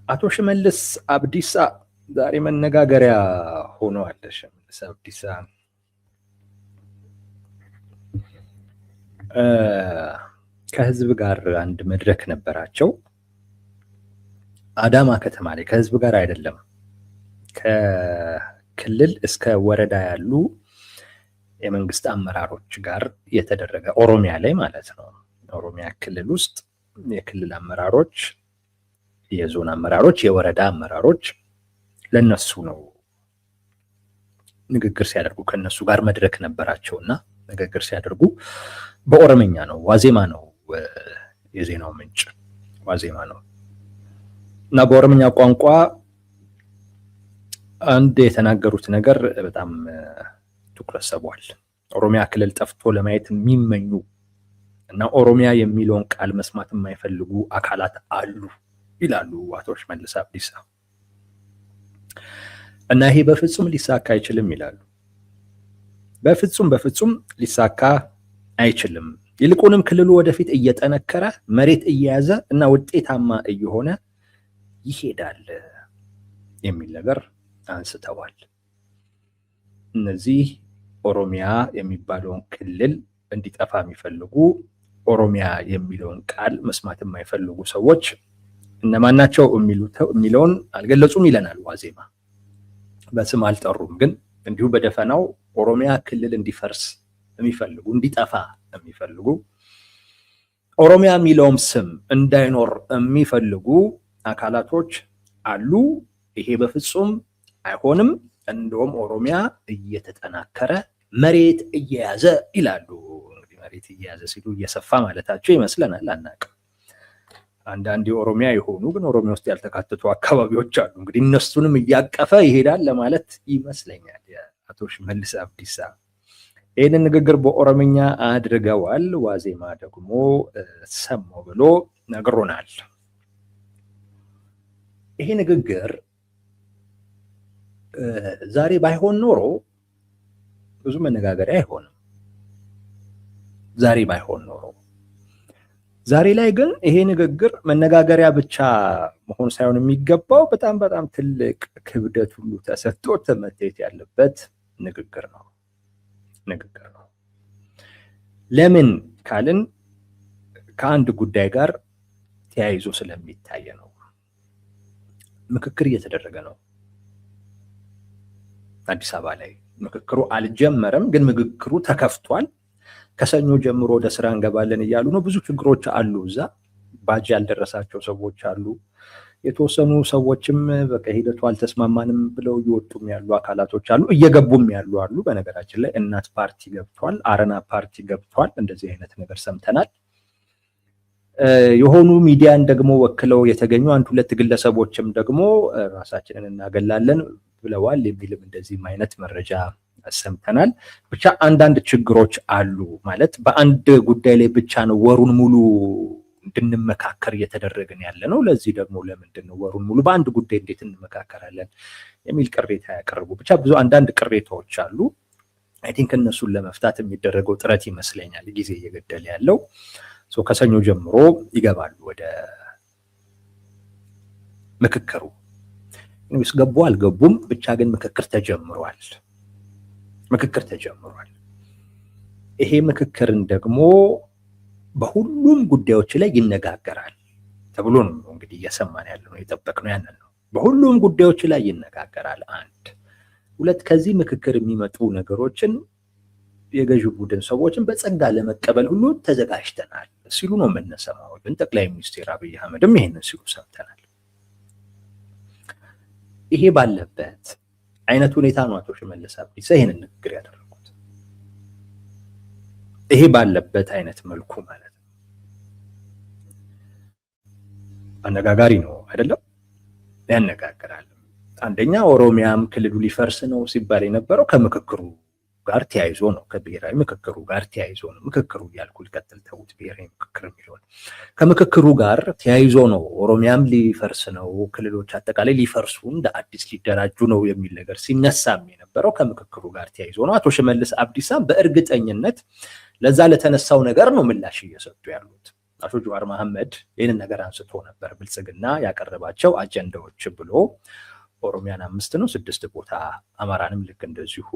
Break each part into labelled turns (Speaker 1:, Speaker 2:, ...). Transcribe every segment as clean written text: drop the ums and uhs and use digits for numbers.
Speaker 1: አቶ ሽመልስ አብዲሳ ዛሬ መነጋገሪያ ሆነዋል። ሽመልስ አብዲሳ ከህዝብ ጋር አንድ መድረክ ነበራቸው አዳማ ከተማ ላይ። ከህዝብ ጋር አይደለም፣ ከክልል እስከ ወረዳ ያሉ የመንግስት አመራሮች ጋር የተደረገ ኦሮሚያ ላይ ማለት ነው። ኦሮሚያ ክልል ውስጥ የክልል አመራሮች፣ የዞን አመራሮች፣ የወረዳ አመራሮች ለነሱ ነው ንግግር ሲያደርጉ ከነሱ ጋር መድረክ ነበራቸውና ንግግር ሲያደርጉ በኦሮምኛ ነው። ዋዜማ ነው የዜናው ምንጭ፣ ዋዜማ ነው እና በኦሮምኛ ቋንቋ አንድ የተናገሩት ነገር በጣም ትኩረት ስቧል። ኦሮሚያ ክልል ጠፍቶ ለማየት የሚመኙ እና ኦሮሚያ የሚለውን ቃል መስማት የማይፈልጉ አካላት አሉ ይላሉ አቶ ሽመልስ አብዲሳ። እና ይሄ በፍጹም ሊሳካ አይችልም ይላሉ። በፍጹም ሊሳካ አይችልም። ይልቁንም ክልሉ ወደፊት እየጠነከረ መሬት እየያዘ እና ውጤታማ እየሆነ ይሄዳል የሚል ነገር አንስተዋል። እነዚህ ኦሮሚያ የሚባለውን ክልል እንዲጠፋ የሚፈልጉ፣ ኦሮሚያ የሚለውን ቃል መስማት የማይፈልጉ ሰዎች እነማን ናቸው የሚለውን አልገለጹም ይለናል ዋዜማ። በስም አልጠሩም፣ ግን እንዲሁ በደፈናው ኦሮሚያ ክልል እንዲፈርስ የሚፈልጉ፣ እንዲጠፋ የሚፈልጉ፣ ኦሮሚያ የሚለውም ስም እንዳይኖር የሚፈልጉ አካላቶች አሉ። ይሄ በፍጹም አይሆንም፣ እንደውም ኦሮሚያ እየተጠናከረ መሬት እየያዘ ይላሉ። እንግዲህ መሬት እየያዘ ሲሉ እየሰፋ ማለታቸው ይመስለናል፣ አናውቅም። አንዳንድ የኦሮሚያ የሆኑ ግን ኦሮሚያ ውስጥ ያልተካተቱ አካባቢዎች አሉ። እንግዲህ እነሱንም እያቀፈ ይሄዳል ለማለት ይመስለኛል የአቶ ሽመልስ አብዲሳ። ይህንን ንግግር በኦሮምኛ አድርገዋል። ዋዜማ ደግሞ ሰማው ብሎ ነግሮናል። ይሄ ንግግር ዛሬ ባይሆን ኖሮ ብዙ መነጋገሪያ አይሆንም። ዛሬ ባይሆን ኖሮ ዛሬ ላይ ግን ይሄ ንግግር መነጋገሪያ ብቻ መሆን ሳይሆን የሚገባው በጣም ትልቅ ክብደት ሁሉ ተሰጥቶት መታየት ያለበት ንግግር ነው። ለምን ካልን ከአንድ ጉዳይ ጋር ተያይዞ ስለሚታይ ነው። ምክክር እየተደረገ ነው አዲስ አበባ ላይ። ምክክሩ አልጀመረም፣ ግን ምክክሩ ተከፍቷል። ከሰኞ ጀምሮ ወደ ስራ እንገባለን እያሉ ነው። ብዙ ችግሮች አሉ። እዛ ባጅ ያልደረሳቸው ሰዎች አሉ። የተወሰኑ ሰዎችም በቃ ሂደቱ አልተስማማንም ብለው እየወጡም ያሉ አካላቶች አሉ፣ እየገቡም ያሉ አሉ። በነገራችን ላይ እናት ፓርቲ ገብቷል፣ አረና ፓርቲ ገብቷል። እንደዚህ አይነት ነገር ሰምተናል። የሆኑ ሚዲያን ደግሞ ወክለው የተገኙ አንድ ሁለት ግለሰቦችም ደግሞ ራሳችንን እናገላለን ብለዋል የሚልም እንደዚህም አይነት መረጃ ሰምተናል። ብቻ አንዳንድ ችግሮች አሉ። ማለት በአንድ ጉዳይ ላይ ብቻ ነው ወሩን ሙሉ እንድንመካከር እየተደረገን ያለ ነው። ለዚህ ደግሞ ለምንድን ነው ወሩን ሙሉ በአንድ ጉዳይ እንዴት እንመካከራለን የሚል ቅሬታ ያቀርቡ። ብቻ ብዙ አንዳንድ ቅሬታዎች አሉ። አይ ቲንክ እነሱን ለመፍታት የሚደረገው ጥረት ይመስለኛል ጊዜ እየገደለ ያለው። ከሰኞ ጀምሮ ይገባሉ ወደ ምክክሩ። ገቡ አልገቡም ብቻ ግን ምክክር ተጀምሯል። ይሄ ምክክርን ደግሞ በሁሉም ጉዳዮች ላይ ይነጋገራል ተብሎ ነው እንግዲህ እየሰማን ያለ ነው፣ የጠበቅነው ያንን ነው። በሁሉም ጉዳዮች ላይ ይነጋገራል። አንድ ሁለት፣ ከዚህ ምክክር የሚመጡ ነገሮችን የገዢው ቡድን ሰዎችን በጸጋ ለመቀበል ሁሉ ተዘጋጅተናል ሲሉ ነው የምንሰማው። ግን ጠቅላይ ሚኒስትር አብይ አህመድም ይሄንን ሲሉ ሰምተናል። ይሄ ባለበት አይነት ሁኔታ ነው አቶ ሽመልስ አብዲሳ ይሄንን ንግግር ያደረጉት። ይሄ ባለበት አይነት መልኩ ማለት ነው። አነጋጋሪ ነው አይደለም? ያነጋግራል። አንደኛ ኦሮሚያም ክልሉ ሊፈርስ ነው ሲባል የነበረው ከምክክሩ ጋር ተያይዞ ነው፣ ከብሔራዊ ምክክሩ ጋር ተያይዞ ነው። ምክክሩ እያልኩ ልቀጥል፣ ተውት፣ ብሔራዊ ምክክር የሚለውን ከምክክሩ ጋር ተያይዞ ነው። ኦሮሚያም ሊፈርስ ነው፣ ክልሎች አጠቃላይ ሊፈርሱ እንደ አዲስ ሊደራጁ ነው የሚል ነገር ሲነሳም የነበረው ከምክክሩ ጋር ተያይዞ ነው። አቶ ሽመልስ አብዲሳ በእርግጠኝነት ለዛ ለተነሳው ነገር ነው ምላሽ እየሰጡ ያሉት። አቶ ጀዋር መሐመድ ይህንን ነገር አንስቶ ነበር። ብልጽግና ያቀረባቸው አጀንዳዎች ብሎ ኦሮሚያን 5 ነው 6 ቦታ፣ አማራንም ልክ እንደዚሁ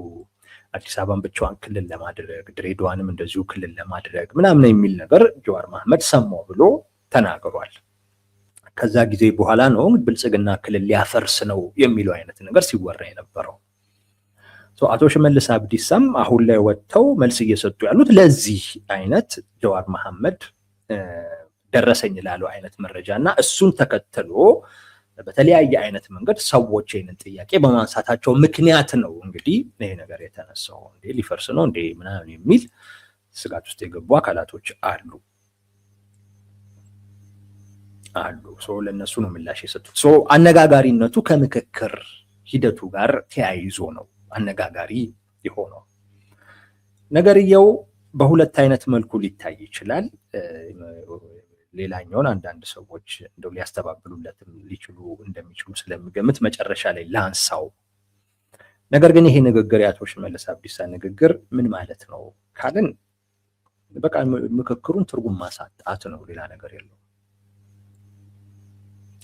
Speaker 1: አዲስ አበባን ብቻዋን ክልል ለማድረግ ድሬዳዋንም እንደዚሁ ክልል ለማድረግ ምናምን የሚል ነገር ጀዋር መሐመድ ሰማው ብሎ ተናግሯል። ከዛ ጊዜ በኋላ ነው ብልጽግና ክልል ሊያፈርስ ነው የሚለው አይነት ነገር ሲወራ የነበረው። አቶ ሽመልስ አብዲሳም አሁን ላይ ወጥተው መልስ እየሰጡ ያሉት ለዚህ አይነት ጀዋር መሐመድ ደረሰኝ ላለው አይነት መረጃ እና እሱን ተከትሎ በተለያየ አይነት መንገድ ሰዎች ይህንን ጥያቄ በማንሳታቸው ምክንያት ነው እንግዲህ ይሄ ነገር የተነሳው። እንዴ ሊፈርስ ነው እንዴ ምናምን የሚል ስጋት ውስጥ የገቡ አካላቶች አሉ። ለነሱ ነው ምላሽ የሰጡት። አነጋጋሪነቱ ከምክክር ሂደቱ ጋር ተያይዞ ነው አነጋጋሪ የሆነው። ነገርየው በሁለት አይነት መልኩ ሊታይ ይችላል። ሌላኛውን አንዳንድ ሰዎች እንደው ሊያስተባብሉለትም ሊችሉ እንደሚችሉ ስለሚገምት መጨረሻ ላይ ላንሳው። ነገር ግን ይሄ ንግግር የአቶ ሽመልስ አብዲሳ ንግግር ምን ማለት ነው ካልን በቃ ምክክሩን ትርጉም ማሳጣት ነው፣ ሌላ ነገር የለው።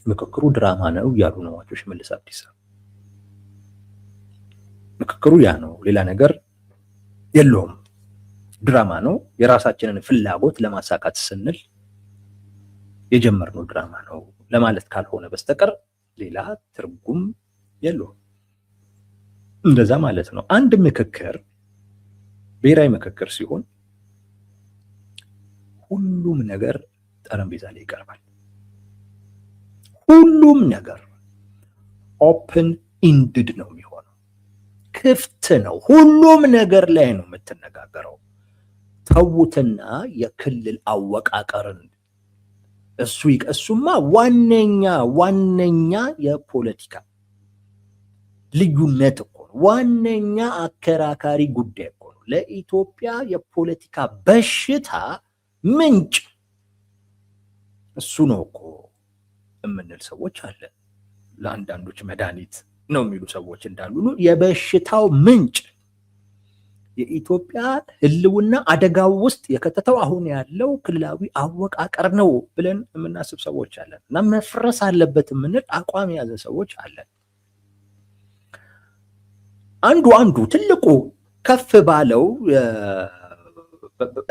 Speaker 1: ምክክሩ ድራማ ነው እያሉ ነው አቶ ሽመልስ አብዲሳ። ምክክሩ ያ ነው፣ ሌላ ነገር የለውም። ድራማ ነው፣ የራሳችንን ፍላጎት ለማሳካት ስንል የጀመርነው ድራማ ነው ለማለት ካልሆነ በስተቀር ሌላ ትርጉም የለውም። እንደዛ ማለት ነው። አንድ ምክክር ብሔራዊ ምክክር ሲሆን ሁሉም ነገር ጠረጴዛ ላይ ይቀርባል። ሁሉም ነገር ኦፕን ኢንድድ ነው የሚሆነው፣ ክፍት ነው። ሁሉም ነገር ላይ ነው የምትነጋገረው። ተውትና የክልል አወቃቀርን እሱማ ዋነኛ የፖለቲካ ልዩነት እኮ ነው። ዋነኛ አከራካሪ ጉዳይ እኮ ነው። ለኢትዮጵያ የፖለቲካ በሽታ ምንጭ እሱ ነው እኮ የምንል ሰዎች አለን። ለአንዳንዶች መድኃኒት ነው የሚሉ ሰዎች እንዳሉ የበሽታው ምንጭ የኢትዮጵያ ሕልውና አደጋው ውስጥ የከተተው አሁን ያለው ክልላዊ አወቃቀር ነው ብለን የምናስብ ሰዎች አለን እና መፍረስ አለበት የምንል አቋም የያዘ ሰዎች አለን። አንዱ ትልቁ ከፍ ባለው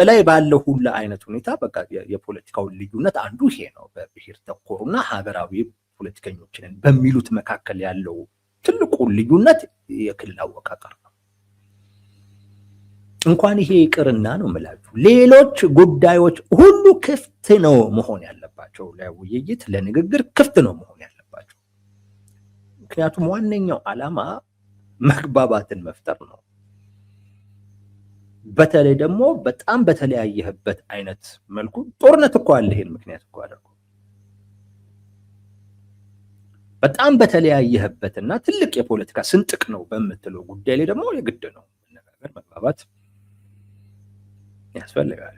Speaker 1: ላይ ባለው ሁላ አይነት ሁኔታ በቃ የፖለቲካውን ልዩነት አንዱ ይሄ ነው። በብሔር ተኮሩና ሀገራዊ ፖለቲከኞችን በሚሉት መካከል ያለው ትልቁ ልዩነት የክልል አወቃቀር ነው። እንኳን ይሄ ይቅርና ነው የምላችሁ ሌሎች ጉዳዮች ሁሉ ክፍት ነው መሆን ያለባቸው፣ ለውይይት ለንግግር ክፍት ነው መሆን ያለባቸው። ምክንያቱም ዋነኛው ዓላማ መግባባትን መፍጠር ነው። በተለይ ደግሞ በጣም በተለያየህበት አይነት መልኩ ጦርነት እኮ አለ። ይሄን ምክንያት እኮ አደረገው። በጣም በተለያየህበትና ትልቅ የፖለቲካ ስንጥቅ ነው በምትለው ጉዳይ ላይ ደግሞ የግድ ነው መነጋገር፣ መግባባት ያስፈልጋል።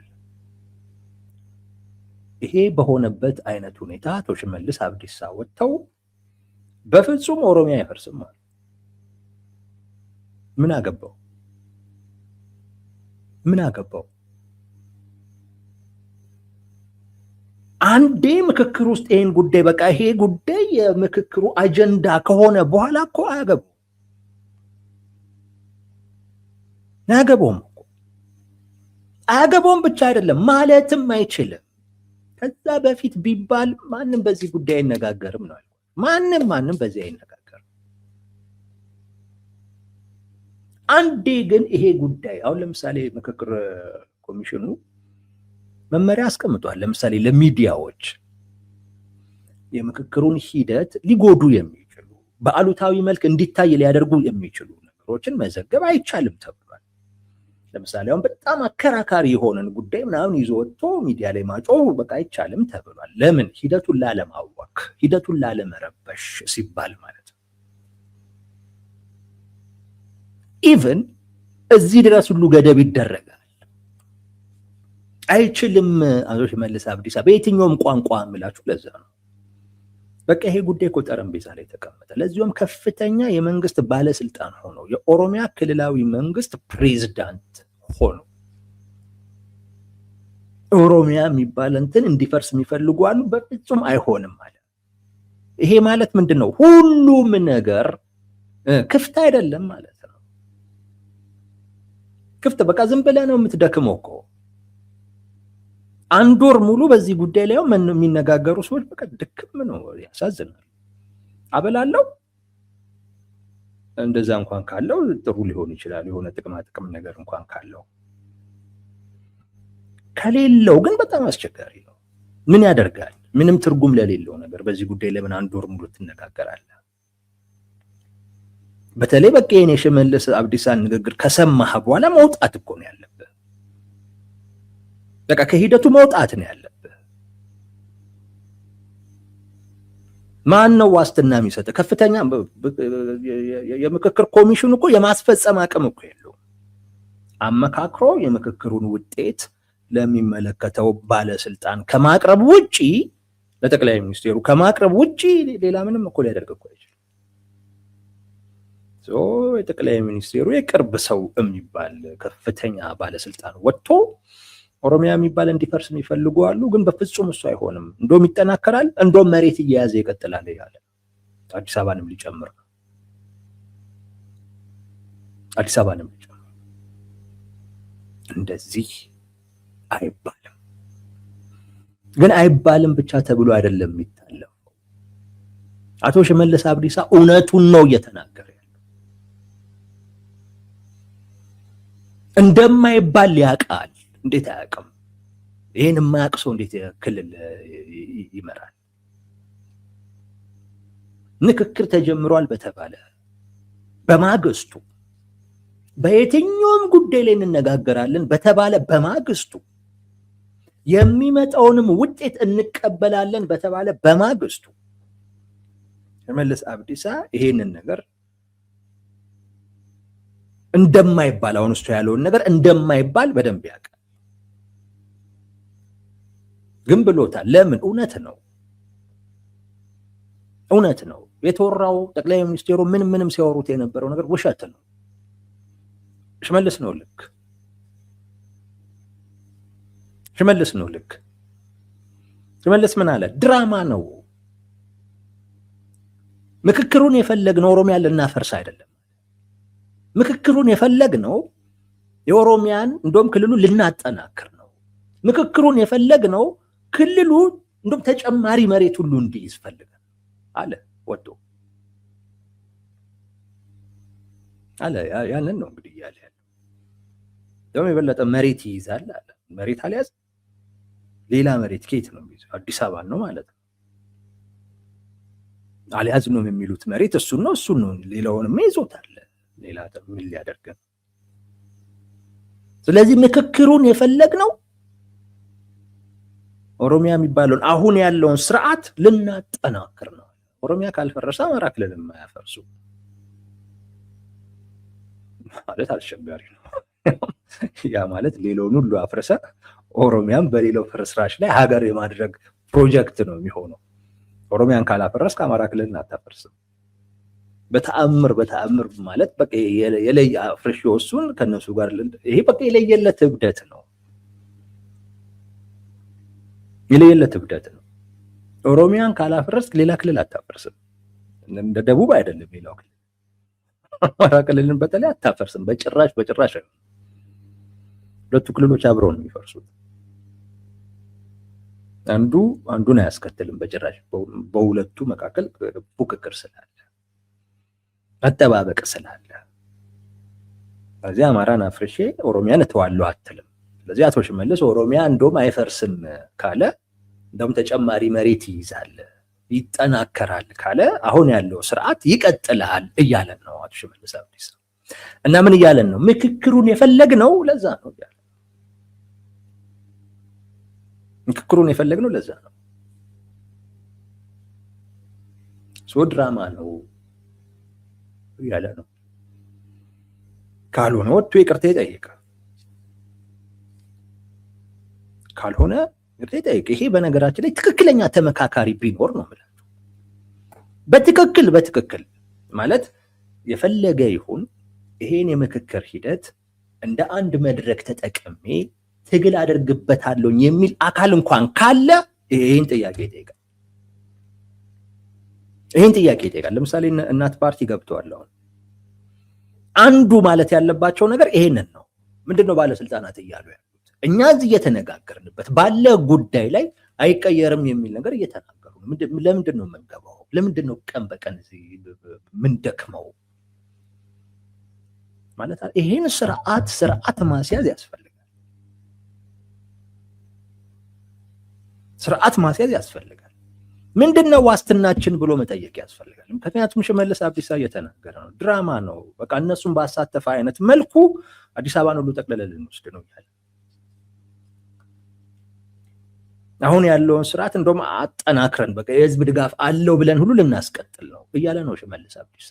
Speaker 1: ይሄ በሆነበት አይነት ሁኔታ አቶ ሽመልስ አብዲሳ ወጥተው በፍጹም ኦሮሚያ አይፈርስም አሉ። ምን አገባው? አንዴ ምክክር ውስጥ ይሄን ጉዳይ በቃ ይሄ ጉዳይ የምክክሩ አጀንዳ ከሆነ በኋላ እኮ አያገባውም ብቻ አይደለም ማለትም አይችልም። ከዛ በፊት ቢባል ማንም በዚህ ጉዳይ አይነጋገርም ነው። ማንም በዚህ አይነጋገርም። አንዴ ግን ይሄ ጉዳይ አሁን ለምሳሌ ምክክር ኮሚሽኑ መመሪያ አስቀምጧል። ለምሳሌ ለሚዲያዎች የምክክሩን ሂደት ሊጎዱ የሚችሉ በአሉታዊ መልክ እንዲታይ ሊያደርጉ የሚችሉ ነገሮችን መዘገብ አይቻልም ተብሏል። ለምሳሌ አሁን በጣም አከራካሪ የሆነን ጉዳይ ምናምን ይዞ ወጥቶ ሚዲያ ላይ ማጮህ በቃ አይቻልም ተብሏል። ለምን? ሂደቱን ላለማወክ፣ ሂደቱን ላለመረበሽ ሲባል ማለት ነው። ኢቭን እዚህ ድረስ ሁሉ ገደብ ይደረጋል። አይችልም አቶ ሽመልስ አብዲሳ በየትኛውም ቋንቋ የምላችሁ ለዛ ነው። በቃ ይሄ ጉዳይ እኮ ጠረጴዛ ላይ ተቀመጠ። ለዚሁም ከፍተኛ የመንግስት ባለስልጣን ሆኖ የኦሮሚያ ክልላዊ መንግስት ፕሬዝዳንት ሆኖ ኦሮሚያ የሚባል እንትን እንዲፈርስ የሚፈልጉ አሉ። በፍጹም አይሆንም ማለት ይሄ ማለት ምንድነው? ሁሉም ነገር ክፍት አይደለም ማለት ነው። ክፍት በቃ ዝም ብለህ ነው የምትደክመው እኮ። አንድ ወር ሙሉ በዚህ ጉዳይ ላይ የሚነጋገሩ ሰዎች በቃ ድክም ነው። ያሳዝናል። አበላለው እንደዛ እንኳን ካለው ጥሩ ሊሆን ይችላል። የሆነ ጥቅም ነገር እንኳን ካለው፣ ከሌለው ግን በጣም አስቸጋሪ ነው። ምን ያደርጋል? ምንም ትርጉም ለሌለው ነገር በዚህ ጉዳይ ላይ ምን አንድ ወር ሙሉ ትነጋገራለህ? በተለይ በቃ የኔ ሽመልስ አብዲሳን ንግግር ከሰማህ በኋላ መውጣት እኮ ነው ያለብህ። በቃ ከሂደቱ መውጣት ነው ያለብህ። ማን ነው ዋስትና የሚሰጥ? ከፍተኛ የምክክር ኮሚሽኑ እኮ የማስፈጸም አቅም እኮ የለውም። አመካክሮ የምክክሩን ውጤት ለሚመለከተው ባለስልጣን ከማቅረብ ውጪ፣ ለጠቅላይ ሚኒስቴሩ ከማቅረብ ውጪ ሌላ ምንም እኮ ሊያደርግ እኮ አይችልም። የጠቅላይ ሚኒስቴሩ የቅርብ ሰው የሚባል ከፍተኛ ባለስልጣን ወጥቶ ኦሮሚያ የሚባል እንዲፈርስ የሚፈልጉ አሉ፣ ግን በፍጹም እሱ አይሆንም፣ እንደውም ይጠናከራል፣ እንደውም መሬት እየያዘ ይቀጥላል ያለ አዲስ አበባንም ሊጨምር ነው። አዲስ አበባንም ሊጨምር። እንደዚህ አይባልም። ግን አይባልም ብቻ ተብሎ አይደለም የሚታለፈው። አቶ ሽመልስ አብዲሳ እውነቱን ነው እየተናገረ ያለው። እንደማይባል ያውቃል። እንዴት አያውቅም? ይሄን የማያውቅ ሰው እንዴት ክልል ይመራል? ንክክር ተጀምሯል በተባለ በማግስቱ፣ በየትኛውም ጉዳይ ላይ እንነጋገራለን በተባለ በማግስቱ፣ የሚመጣውንም ውጤት እንቀበላለን በተባለ በማግስቱ ሽመልስ አብዲሳ ይሄንን ነገር እንደማይባል፣ አሁን እሱ ያለውን ነገር እንደማይባል በደንብ ያውቃል። ግን ብሎታል። ለምን? እውነት ነው፣ እውነት ነው። የተወራው ጠቅላይ ሚኒስቴሩ ምንም ሲያወሩት የነበረው ነገር ውሸት ነው። ሽመልስ ነው ልክ፣ ሽመልስ ነው ልክ። ሽመልስ ምን አለ? ድራማ ነው። ምክክሩን የፈለግነው ኦሮሚያ ልናፈርስ አይደለም። ምክክሩን የፈለግነው የኦሮሚያን እንደውም ክልሉ ልናጠናክር ነው። ምክክሩን የፈለግነው ክልሉ እንደውም ተጨማሪ መሬት ሁሉ እንዲይዝ ፈልገን አለ። ወጥቶ አለ። ያንን ነው እንግዲህ እያለ ያለው። ደግሞ የበለጠ መሬት ይይዛል አለ። መሬት አልያዝ፣ ሌላ መሬት ከየት ነው የሚይዘው? አዲስ አበባ ነው ማለት ነው። አልያዝ ነው የሚሉት መሬት እሱን ነው። ሌላውንም ይዞታል። ሌላ ምን ሊያደርግ? ስለዚህ ምክክሩን የፈለግነው ኦሮሚያ የሚባለውን አሁን ያለውን ስርዓት ልናጠናክር ነው። ኦሮሚያ ካልፈረሰ አማራ ክልልም አያፈርሱ ማለት አስቸጋሪ ነው። ያ ማለት ሌላውን ሁሉ አፍርሰ ኦሮሚያን በሌላው ፍርስራሽ ላይ ሀገር የማድረግ ፕሮጀክት ነው የሚሆነው። ኦሮሚያን ካላፈረስ ከአማራ ክልልን አታፈርስም። በተአምር ማለት በቃ የለየ አፍርሽ እሱን ከነሱ ጋር ይሄ በቃ የለየለት እብደት ነው። የለየለት እብደት ነው። ኦሮሚያን ካላፈረስክ ሌላ ክልል አታፈርስም። እንደ ደቡብ አይደለም። ሌላው ክልል አማራ ክልልን በተለይ አታፈርስም በጭራሽ። ሁለቱ ክልሎች አብረው ነው የሚፈርሱት። አንዱን አያስከትልም በጭራሽ። በሁለቱ መካከል ፉክክር ስላለ፣ መጠባበቅ ስላለ፣ ስለዚህ አማራን አፍርሼ ኦሮሚያን እተዋለሁ አትልም። ስለዚህ አቶ ሽመልስ ኦሮሚያ እንደውም አይፈርስም ካለ፣ እንደውም ተጨማሪ መሬት ይይዛል፣ ይጠናከራል ካለ አሁን ያለው ስርዓት ይቀጥላል እያለን ነው አቶ ሽመልስ አብዲሳ። እና ምን እያለን ነው? ምክክሩን የፈለግነው ለዛ ነው እያለ ምክክሩን የፈለግነው ለዛ ነው። ድራማ ነው እያለ ነው። ካልሆነ ወጥቶ ይቅርታ ይጠይቅ። ካልሆነ ይቅርታ ይጠይቅ። ይሄ በነገራችን ላይ ትክክለኛ ተመካካሪ ቢኖር ነው ማለት ነው። በትክክል ማለት የፈለገ ይሁን ይሄን የምክክር ሂደት እንደ አንድ መድረክ ተጠቅሜ ትግል አደርግበታለሁ የሚል አካል እንኳን ካለ ይሄን ጥያቄ ይጠይቃል። ለምሳሌ እናት ፓርቲ ገብተዋል። አሁን አንዱ ማለት ያለባቸው ነገር ይሄንን ነው። ምንድነው ባለስልጣናት እያሉ ያሉት? እኛ እዚህ እየተነጋገርንበት ባለ ጉዳይ ላይ አይቀየርም የሚል ነገር እየተናገሩ ነው። ለምንድን ነው የምንገባው? ለምንድን ነው ቀን በቀን ምን ደክመው ማለት አለ። ይሄን ስርዓት ማስያዝ ያስፈልጋል። ስርዓት ማስያዝ ያስፈልጋል። ምንድነው ዋስትናችን ብሎ መጠየቅ ያስፈልጋል። ምክንያቱም ሽመልስ አብዲሳ እየተናገረ ነው፣ ድራማ ነው። በቃ እነሱን ባሳተፈ አይነት መልኩ አዲስ አበባን ሁሉ ጠቅልለን ልንወስድ ነው ያለ። አሁን ያለውን ስርዓት እንደውም አጠናክረን በቃ የህዝብ ድጋፍ አለው ብለን ሁሉ ልናስቀጥል ነው እያለ ነው ሽመልስ አብዲሳ።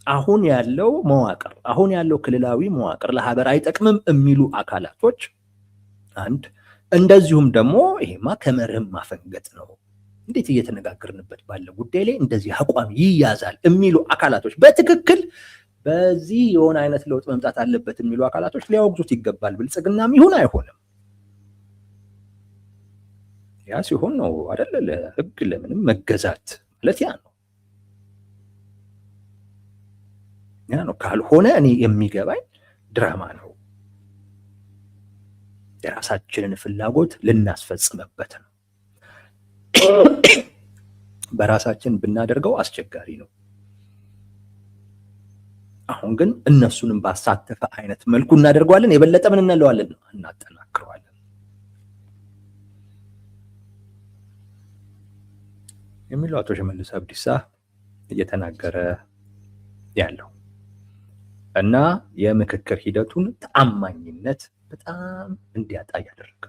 Speaker 1: አሁን ያለው መዋቅር፣ አሁን ያለው ክልላዊ መዋቅር ለሀገር አይጠቅምም የሚሉ አካላቶች አንድ፣ እንደዚሁም ደግሞ ይሄማ ከመርህም ማፈንገጥ ነው፣ እንዴት እየተነጋገርንበት ባለ ጉዳይ ላይ እንደዚህ አቋም ይያዛል የሚሉ አካላቶች በትክክል በዚህ የሆነ አይነት ለውጥ መምጣት አለበት የሚሉ አካላቶች ሊያወግዙት ይገባል። ብልጽግናም ይሁን አይሆንም ያ ሲሆን ነው አይደል ለህግ ለምንም መገዛት ማለት ያ ነው። ካልሆነ እኔ የሚገባኝ ድራማ ነው፣ የራሳችንን ፍላጎት ልናስፈጽምበት ነው። በራሳችን ብናደርገው አስቸጋሪ ነው። አሁን ግን እነሱንም ባሳተፈ አይነት መልኩ እናደርገዋለን። የበለጠ ምን እንለዋለን? እናጠናክረዋለን። የሚለው አቶ ሽመልስ አብዲሳ እየተናገረ ያለው እና የምክክር ሂደቱን ተአማኝነት በጣም እንዲያጣ ያደረገ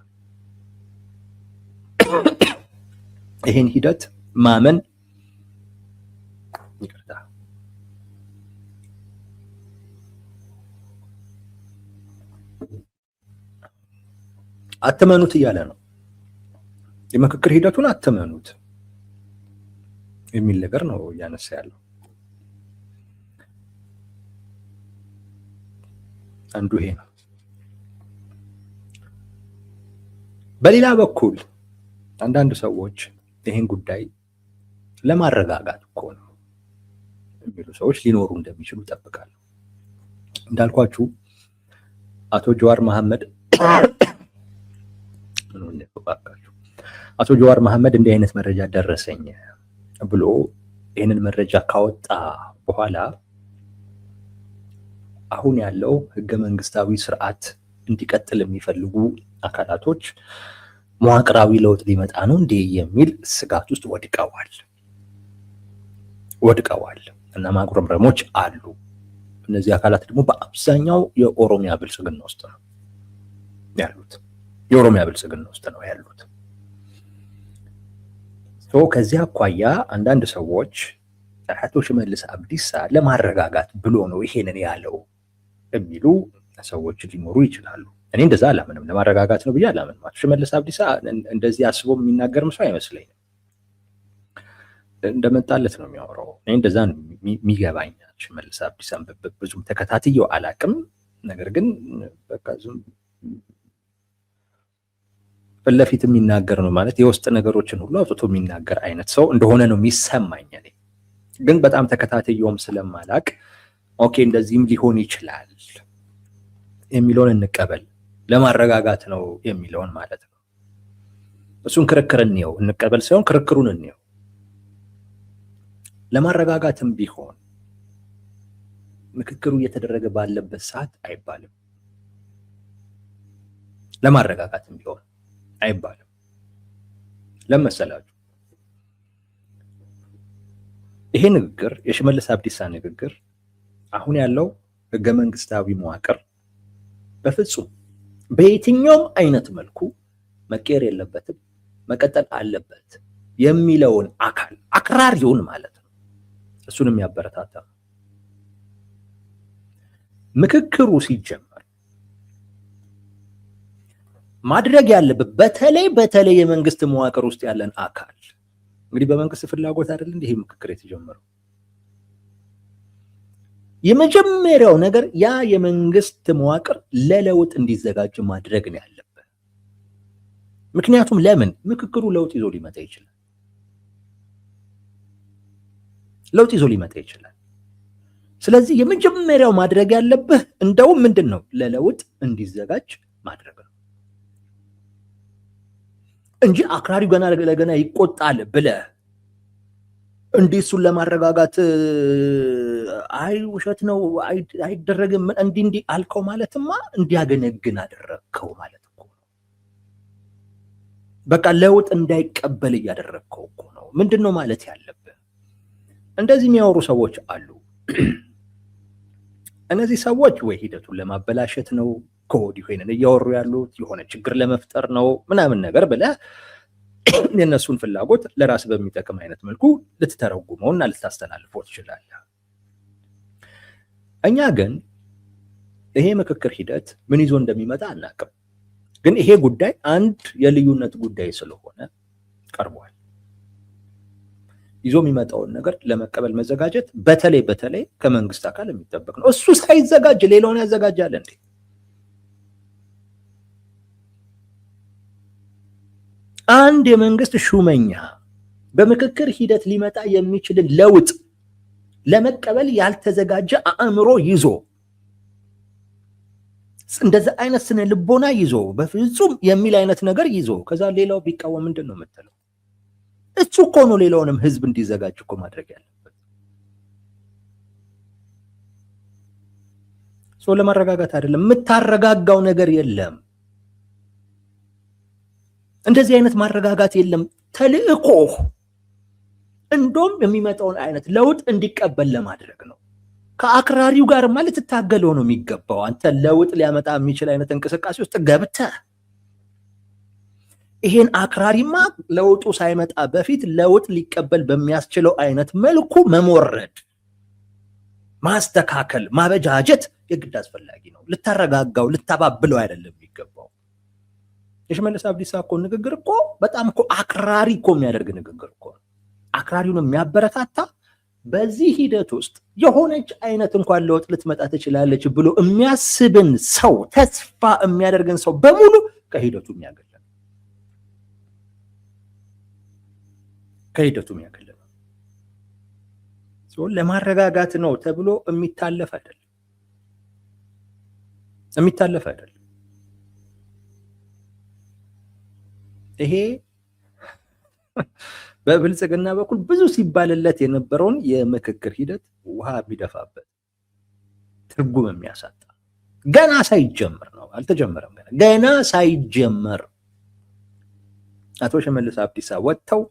Speaker 1: ይህን ሂደት ማመን ይቅርታ አትመኑት እያለ ነው። የምክክር ሂደቱን አትመኑት የሚል ነገር ነው እያነሳ ያለው። አንዱ ይሄ ነው። በሌላ በኩል አንዳንድ ሰዎች ይሄን ጉዳይ ለማረጋጋት እኮ ነው የሚሉ ሰዎች ሊኖሩ እንደሚችሉ ጠብቃለሁ። እንዳልኳችሁ አቶ ጀዋር መሐመድ እንዲህ አይነት መረጃ ደረሰኝ ብሎ ይህንን መረጃ ካወጣ በኋላ አሁን ያለው ህገ መንግስታዊ ስርዓት እንዲቀጥል የሚፈልጉ አካላቶች መዋቅራዊ ለውጥ ሊመጣ ነው እንዴ የሚል ስጋት ውስጥ ወድቀዋል እና ማጉረምረሞች አሉ። እነዚህ አካላት ደግሞ በአብዛኛው የኦሮሚያ ብልጽግና ውስጥ ነው ያሉት። ከዚህ አኳያ አንዳንድ ሰዎች አቶ ሽመልስ አብዲሳ ለማረጋጋት ብሎ ነው ይሄንን ያለው የሚሉ ሰዎች ሊኖሩ ይችላሉ። እኔ እንደዛ አላምንም። ለማረጋጋት ነው ብዬ አላምንም። አቶ ሽመልስ አብዲሳ እንደዚህ አስቦ የሚናገርም ሰው አይመስለኝም። እንደመጣለት ነው የሚያወራው። እኔ እንደዛ ነው የሚገባኝ። ሽመልስ አብዲሳን ብዙም ተከታትየው አላቅም። ነገር ግን በቃ ዝም ፊት ለፊት የሚናገር ነው ማለት የውስጥ ነገሮችን ሁሉ አውጥቶ የሚናገር አይነት ሰው እንደሆነ ነው የሚሰማኝ። እኔ ግን በጣም ተከታትየውም ስለማላቅ ኦኬ እንደዚህም ሊሆን ይችላል የሚለውን እንቀበል። ለማረጋጋት ነው የሚለውን ማለት ነው። እሱን ክርክር እንየው፣ እንቀበል ሳይሆን ክርክሩን እንየው። ለማረጋጋትም ቢሆን ምክክሩ እየተደረገ ባለበት ሰዓት አይባልም። ለማረጋጋትም ቢሆን አይባልም። ለመሰላችሁ ይሄ ንግግር የሽመልስ አብዲሳ ንግግር አሁን ያለው ህገ መንግስታዊ መዋቅር በፍጹም በየትኛውም አይነት መልኩ መቀየር የለበትም መቀጠል አለበት የሚለውን አካል አክራሪውን ማለት ነው እሱንም ያበረታታ። ምክክሩ ሲጀመር ማድረግ ያለበት በተለይ የመንግስት መዋቅር ውስጥ ያለን አካል እንግዲህ በመንግስት ፍላጎት አይደል እንዴ ይሄ ምክክር የተጀመረው? የመጀመሪያው ነገር ያ የመንግስት መዋቅር ለለውጥ እንዲዘጋጅ ማድረግ ነው ያለበት። ምክንያቱም ለምን ምክክሩ ለውጥ ይዞ ሊመጣ ይችላል። ለውጥ ይዞ ሊመጣ ይችላል። ስለዚህ የመጀመሪያው ማድረግ ያለብህ እንደውም ምንድነው ለለውጥ እንዲዘጋጅ ማድረግ ነው እንጂ አክራሪው ገና ለገና ይቆጣል ብለህ እንዲህ እሱን ለማረጋጋት አይ ውሸት ነው አይደረግም እንዲህ አልከው ማለትማ እንዲያገነግን አደረግከው ማለት እኮ ነው። በቃ ለውጥ እንዳይቀበል እያደረግከው እኮ ነው። ምንድነው ማለት ያለብህ? እንደዚህ የሚያወሩ ሰዎች አሉ። እነዚህ ሰዎች ወይ ሂደቱን ለማበላሸት ነው ከወዲሁ ይሄንን እያወሩ ያሉት የሆነ ችግር ለመፍጠር ነው ምናምን ነገር ብለህ የነሱን ፍላጎት ለራስ በሚጠቅም አይነት መልኩ ልትተረጉመውና ልታስተላልፈው ትችላለህ። እኛ ግን ይሄ ምክክር ሂደት ምን ይዞ እንደሚመጣ አናውቅም። ግን ይሄ ጉዳይ አንድ የልዩነት ጉዳይ ስለሆነ ቀርቧል። ይዞ የሚመጣውን ነገር ለመቀበል መዘጋጀት በተለይ ከመንግስት አካል የሚጠበቅ ነው። እሱ ሳይዘጋጅ ሌላውን ያዘጋጃል እንዴ? አንድ የመንግስት ሹመኛ በምክክር ሂደት ሊመጣ የሚችልን ለውጥ ለመቀበል ያልተዘጋጀ አእምሮ ይዞ እንደዛ አይነት ስነ ልቦና ይዞ በፍጹም የሚል አይነት ነገር ይዞ ከዛ ሌላው ቢቃወም ምንድን ነው የምትለው? እሱ እኮ ነው ሌላውንም ህዝብ እንዲዘጋጅ እኮ ማድረግ ያለበት። ሰው ለማረጋጋት አይደለም። የምታረጋጋው ነገር የለም። እንደዚህ አይነት ማረጋጋት የለም። ተልእኮ እንደውም የሚመጣውን አይነት ለውጥ እንዲቀበል ለማድረግ ነው። ከአክራሪው ጋር ማለት ትታገለው ነው የሚገባው። አንተ ለውጥ ሊያመጣ የሚችል አይነት እንቅስቃሴ ውስጥ ገብተህ ይሄን አክራሪማ ለውጡ ሳይመጣ በፊት ለውጥ ሊቀበል በሚያስችለው አይነት መልኩ መሞረድ፣ ማስተካከል፣ ማበጃጀት የግድ አስፈላጊ ነው። ልታረጋጋው ልታባብለው አይደለም የሚገባው። የሽመልስ አብዲሳ እኮ ንግግር እኮ በጣም እኮ አክራሪ እኮ የሚያደርግ ንግግር እኮ አክራሪውን የሚያበረታታ በዚህ ሂደት ውስጥ የሆነች አይነት እንኳን ለውጥ ልትመጣ ትችላለች ብሎ የሚያስብን ሰው ተስፋ የሚያደርግን ሰው በሙሉ ከሂደቱ የሚያገል ለማረጋጋት ነው ተብሎ የሚታለፍ አይደለም። ይሄ በብልጽግና በኩል ብዙ ሲባልለት የነበረውን የምክክር ሂደት ውሃ የሚደፋበት ትርጉም የሚያሳጣ ገና ሳይጀመር ነው። አልተጀመረም። ገና ሳይጀመር አቶ ሽመልስ አብዲሳ ወጥተው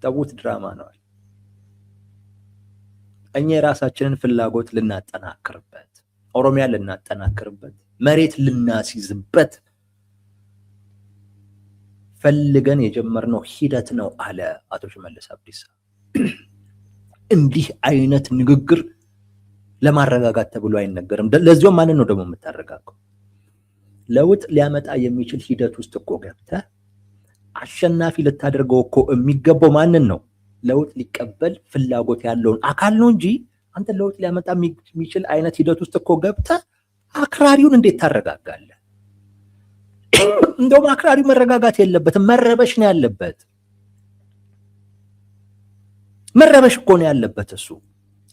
Speaker 1: ተውት ድራማ ነው። እኛ የራሳችንን ፍላጎት ልናጠናክርበት፣ ኦሮሚያ ልናጠናክርበት፣ መሬት ልናስይዝበት ፈልገን የጀመርነው ሂደት ነው አለ አቶ ሽመልስ አብዲሳ። እንዲህ አይነት ንግግር ለማረጋጋት ተብሎ አይነገርም። ለዚያም ማንን ነው ደግሞ የምታረጋጋው? ለውጥ ሊያመጣ የሚችል ሂደት ውስጥ እኮ ገብተህ አሸናፊ ልታደርገው እኮ የሚገባው ማንን ነው? ለውጥ ሊቀበል ፍላጎት ያለውን አካል ነው እንጂ አንተ ለውጥ ሊያመጣ የሚችል አይነት ሂደት ውስጥ እኮ ገብተህ አክራሪውን እንዴት ታረጋጋለህ? እንደውም አክራሪው መረጋጋት የለበትም፣ መረበሽ ነው ያለበት። መረበሽ እኮ ነው ያለበት እሱ።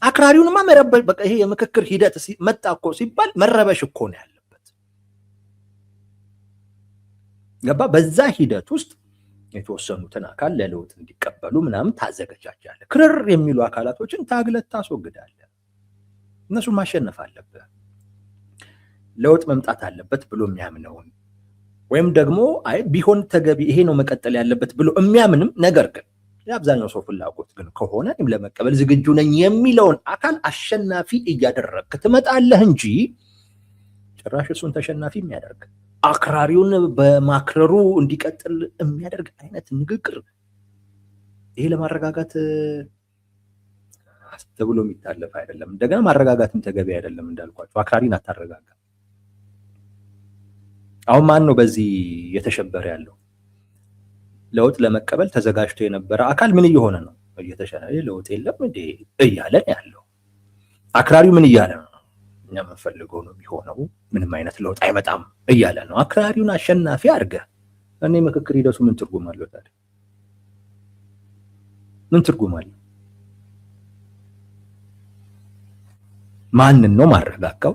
Speaker 1: አክራሪውንማ መረበሽ በቃ ይሄ የምክክር ሂደት መጣ እኮ ሲባል መረበሽ እኮ ነው ያለበት። ገባ? በዛ ሂደት ውስጥ የተወሰኑትን አካል ለለውጥ እንዲቀበሉ ምናምን ታዘጋጃለህ። ክርር የሚሉ አካላቶችን ታግለት ታስወግዳለህ። እነሱ ማሸነፍ አለብህ። ለውጥ መምጣት አለበት ብሎ የሚያምነውን ወይም ደግሞ አይ ቢሆን ተገቢ ይሄ ነው መቀጠል ያለበት ብሎ የሚያምንም ነገር ግን የአብዛኛው ሰው ፍላጎት ግን ከሆነ ለመቀበል ዝግጁ ነኝ የሚለውን አካል አሸናፊ እያደረግክ ትመጣለህ እንጂ ጭራሽ እሱን ተሸናፊ የሚያደርግ አክራሪውን በማክረሩ እንዲቀጥል የሚያደርግ አይነት ንግግር ይሄ ለማረጋጋት ተብሎ የሚታለፍ አይደለም። እንደገና ማረጋጋትም ተገቢ አይደለም። እንዳልኳቸው አክራሪን አታረጋጋ። አሁን ማን ነው በዚህ የተሸበረ ያለው? ለውጥ ለመቀበል ተዘጋጅቶ የነበረ አካል ምን እየሆነ ነው? እየተሸናየ ለውጥ የለም እንዴ እያለ ያለው አክራሪው ምን እያለ ነው? እኛ የምንፈልገው ነው የሚሆነው፣ ምንም አይነት ለውጥ አይመጣም እያለ ነው። አክራሪውን አሸናፊ አድርገህ እኔ ምክክር ሂደቱ ምን ትርጉም አለው ታዲያ? ምን ትርጉም አለው? ማንን ነው ማረጋጋው?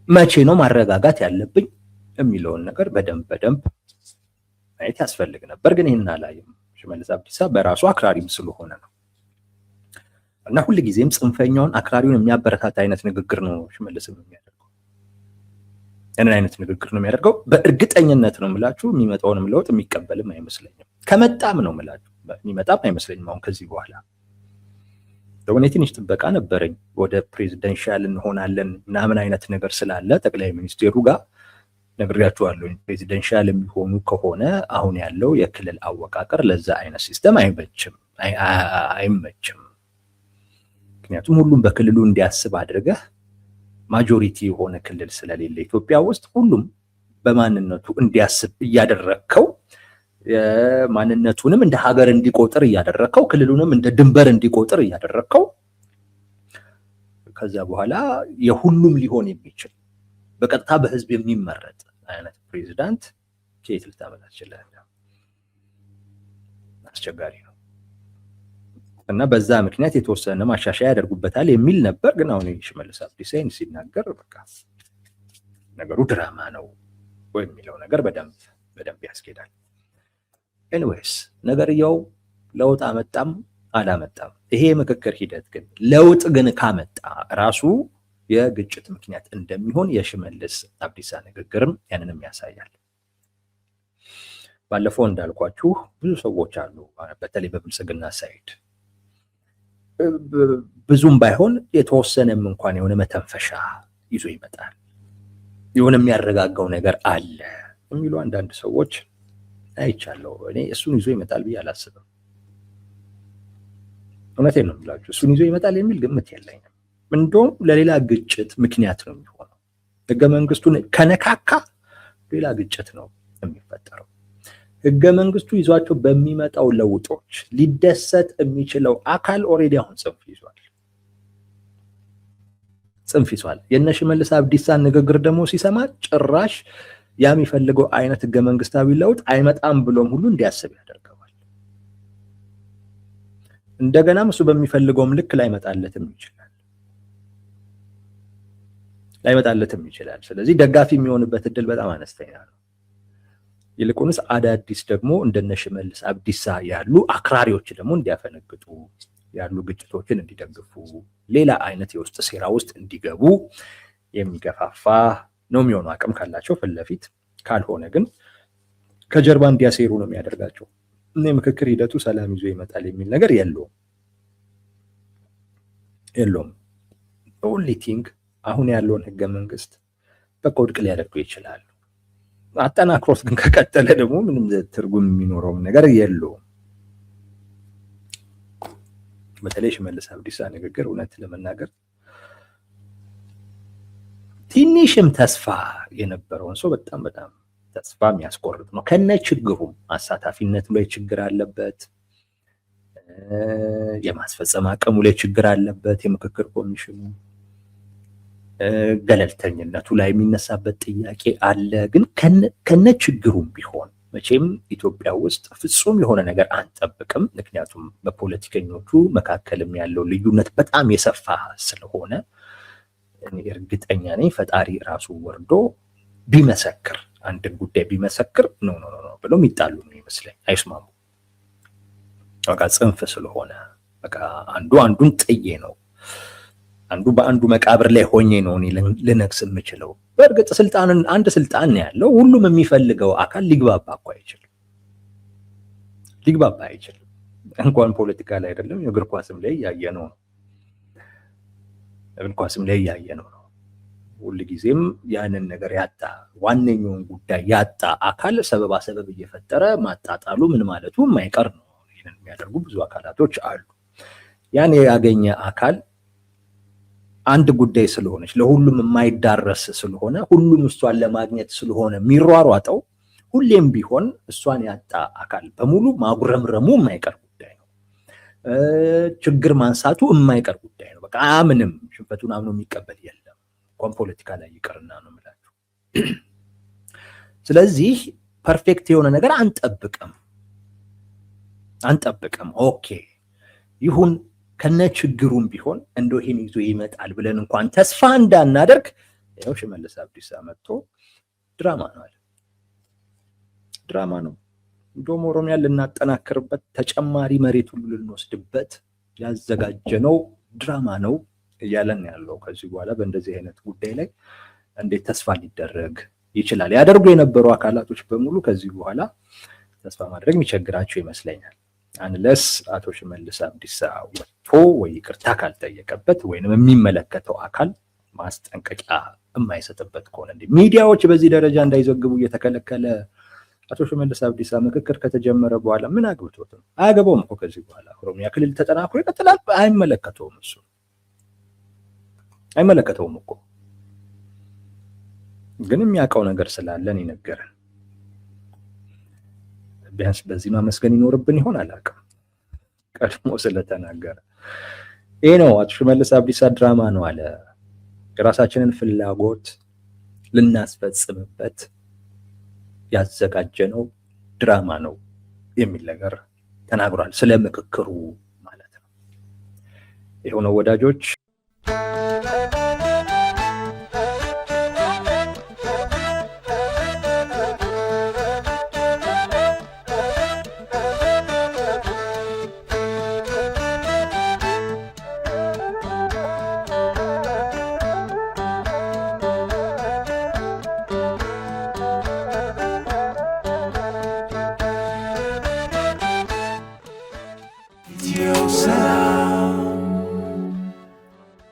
Speaker 1: መቼ ነው ማረጋጋት ያለብኝ የሚለውን ነገር በደንብ ማየት ያስፈልግ ነበር። ግን ይህን አላየም ሽመልስ አብዲሳ በራሱ አክራሪም ስለሆነ ነው። እና ሁልጊዜም ጽንፈኛውን አክራሪውን የሚያበረታታ አይነት ንግግር ነው ሽመልስም የሚያደርገው። ያንን አይነት ንግግር ነው የሚያደርገው። በእርግጠኝነት ነው የምላችሁ የሚመጣውንም ለውጥ የሚቀበልም አይመስለኝም። ከመጣም ነው የምላችሁ የሚመጣም አይመስለኝም። አሁን ከዚህ በኋላ ለሆነ ትንሽ ጥበቃ ነበረኝ ወደ ፕሬዚደንሻል እንሆናለን ምናምን አይነት ነገር ስላለ ጠቅላይ ሚኒስቴሩ ጋር ነግሬያችኋለሁ። ፕሬዚደንሻል የሚሆኑ ከሆነ አሁን ያለው የክልል አወቃቀር ለዛ አይነት ሲስተም አይመችም። ምክንያቱም ሁሉም በክልሉ እንዲያስብ አድርገህ ማጆሪቲ የሆነ ክልል ስለሌለ ኢትዮጵያ ውስጥ ሁሉም በማንነቱ እንዲያስብ እያደረግከው ማንነቱንም እንደ ሀገር እንዲቆጥር እያደረግከው ክልሉንም እንደ ድንበር እንዲቆጥር እያደረግከው ከዛ በኋላ የሁሉም ሊሆን የሚችል በቀጥታ በህዝብ የሚመረጥ አይነት ፕሬዚዳንት ከየት ልታመጣ ትችላለህ? አስቸጋሪ ነው። እና በዛ ምክንያት የተወሰነ ማሻሻያ ያደርጉበታል የሚል ነበር። ግን አሁን ሽመልስ አብዲሳ ሲናገር በቃ ነገሩ ድራማ ነው ወይ የሚለው ነገር በደንብ ያስኬዳል። ኤኒዌይስ ነገርየው ለውጥ አመጣም አላመጣም ይሄ ምክክር ሂደት ግን ለውጥ ግን ካመጣ ራሱ የግጭት ምክንያት እንደሚሆን የሽመልስ አብዲሳ ንግግርም ያንንም ያሳያል። ባለፈው እንዳልኳችሁ ብዙ ሰዎች አሉ በተለይ በብልጽግና ሳይድ ብዙም ባይሆን የተወሰነም እንኳን የሆነ መተንፈሻ ይዞ ይመጣል፣ የሆነ የሚያረጋጋው ነገር አለ የሚሉ አንዳንድ ሰዎች አይቻለሁ። እኔ እሱን ይዞ ይመጣል ብዬ አላስብም። እውነቴን ነው የምላችሁ፣ እሱን ይዞ ይመጣል የሚል ግምት የለኝም። እንደውም ለሌላ ግጭት ምክንያት ነው የሚሆነው። ህገ መንግስቱን ከነካካ ሌላ ግጭት ነው የሚፈጠረው። ህገ መንግስቱ ይዟቸው በሚመጣው ለውጦች ሊደሰት የሚችለው አካል ኦሬዲ አሁን ጽንፍ ይዟል። የነ ሽመልስ አብዲሳን ንግግር ደግሞ ሲሰማ ጭራሽ ያ የሚፈልገው አይነት ህገ መንግስታዊ ለውጥ አይመጣም ብሎም ሁሉ እንዲያስብ ያደርገዋል። እንደገናም እሱ በሚፈልገውም ልክ ላይመጣለትም ይችላል። ስለዚህ ደጋፊ የሚሆንበት እድል በጣም አነስተኛ ነው። ይልቁንስ አዳዲስ ደግሞ እንደነ ሽመልስ አብዲሳ ያሉ አክራሪዎች ደግሞ እንዲያፈነግጡ ያሉ ግጭቶችን እንዲደግፉ ሌላ አይነት የውስጥ ሴራ ውስጥ እንዲገቡ የሚገፋፋ ነው የሚሆነው። አቅም ካላቸው ፊት ለፊት፣ ካልሆነ ግን ከጀርባ እንዲያሴሩ ነው የሚያደርጋቸው። እና የምክክር ሂደቱ ሰላም ይዞ ይመጣል የሚል ነገር የለውም። ኦንሊ ቲንግ አሁን ያለውን ህገ መንግስት በቃ ውድቅ ሊያደርጉ ይችላሉ። አጠናክሮት ግን ከቀጠለ ደግሞ ምንም ትርጉም የሚኖረው ነገር የለውም። በተለይ ሽመልስ አብዲሳ ንግግር እውነት ለመናገር ትንሽም ተስፋ የነበረውን ሰው በጣም ተስፋ የሚያስቆርጥ ነው። ከነ ችግሩም አሳታፊነቱ ላይ ችግር አለበት፣ የማስፈጸም አቅሙ ላይ ችግር አለበት። የምክክር ኮሚሽኑ ገለልተኝነቱ ላይ የሚነሳበት ጥያቄ አለ። ግን ከነ ችግሩም ቢሆን መቼም ኢትዮጵያ ውስጥ ፍጹም የሆነ ነገር አንጠብቅም። ምክንያቱም በፖለቲከኞቹ መካከልም ያለው ልዩነት በጣም የሰፋ ስለሆነ እኔ እርግጠኛ ነኝ ፈጣሪ ራሱ ወርዶ ቢመሰክር አንድን ጉዳይ ቢመሰክር ነው ብለው የሚጣሉ ነው ይመስለኝ። አይስማሙ። በቃ ጽንፍ ስለሆነ በቃ አንዱን ጥዬ ነው አንዱ በአንዱ መቃብር ላይ ሆኜ ነው እኔ ልነግስ የምችለው። በእርግጥ አንድ ስልጣን ነው ያለው። ሁሉም የሚፈልገው አካል ሊግባባ አይችልም። እንኳን ፖለቲካ ላይ አይደለም የእግር ኳስም ላይ ያየነው ነው። ሁልጊዜም ያንን ነገር ያጣ ዋነኛውን ጉዳይ ያጣ አካል ሰበብ እየፈጠረ ማጣጣሉ ምን ማለቱ የማይቀር ነው። ይሄንን የሚያደርጉ ብዙ አካላቶች አሉ። ያን ያገኘ አካል አንድ ጉዳይ ስለሆነች ለሁሉም የማይዳረስ ስለሆነ ሁሉም እሷን ለማግኘት ስለሆነ የሚሯሯጠው ሁሌም ቢሆን እሷን ያጣ አካል በሙሉ ማጉረምረሙ የማይቀር ጉዳይ ነው። ችግር ማንሳቱ የማይቀር ጉዳይ ነው። በቃ ምንም ሽንፈቱን አምኖ የሚቀበል የለም። እንኳን ፖለቲካ ላይ ይቅርና ነው የምላችሁ። ስለዚህ ፐርፌክት የሆነ ነገር አንጠብቅም። ኦኬ ይሁን ከነ ችግሩም ቢሆን እንደው ይሄን ይዞ ይመጣል ብለን እንኳን ተስፋ እንዳናደርግ ያው ሽመልስ አብዲሳ መጥቶ ድራማ ነው። እንደውም ኦሮሚያን ልናጠናክርበት ተጨማሪ መሬት ሁሉ ልንወስድበት ያዘጋጀነው ድራማ ነው እያለን ያለው። ከዚህ በኋላ በእንደዚህ አይነት ጉዳይ ላይ እንዴት ተስፋ ሊደረግ ይችላል? ያደርጉ የነበሩ አካላቶች በሙሉ ከዚህ በኋላ ተስፋ ማድረግ የሚቸግራቸው ይመስለኛል። አንለስ አቶ ሽመልስ አብዲሳ ወጥቶ ወይ ይቅርታ ካልጠየቀበት ወይንም የሚመለከተው አካል ማስጠንቀቂያ የማይሰጥበት ከሆነ ሚዲያዎች በዚህ ደረጃ እንዳይዘግቡ እየተከለከለ አቶ ሽመልስ አብዲሳ ምክክር ከተጀመረ በኋላ ምን አግብቶት ነው? አያገባውም እኮ ከዚህ በኋላ ኦሮሚያ ክልል ተጠናክሮ ይቀጥላል። አይመለከተውም፣ እሱ አይመለከተውም እኮ። ግን የሚያውቀው ነገር ስላለን ይነገረን። ቢያንስ በዚህ ማመስገን ይኖርብን ይሆን አላውቅም፣ ቀድሞ ስለተናገረ። ይሄ ነው አቶ ሽመልስ አብዲሳ ድራማ ነው አለ። የራሳችንን ፍላጎት ልናስፈጽምበት ያዘጋጀነው ድራማ ነው የሚል ነገር ተናግሯል። ስለ ምክክሩ ማለት ነው። የሆነው ወዳጆች
Speaker 2: Yo,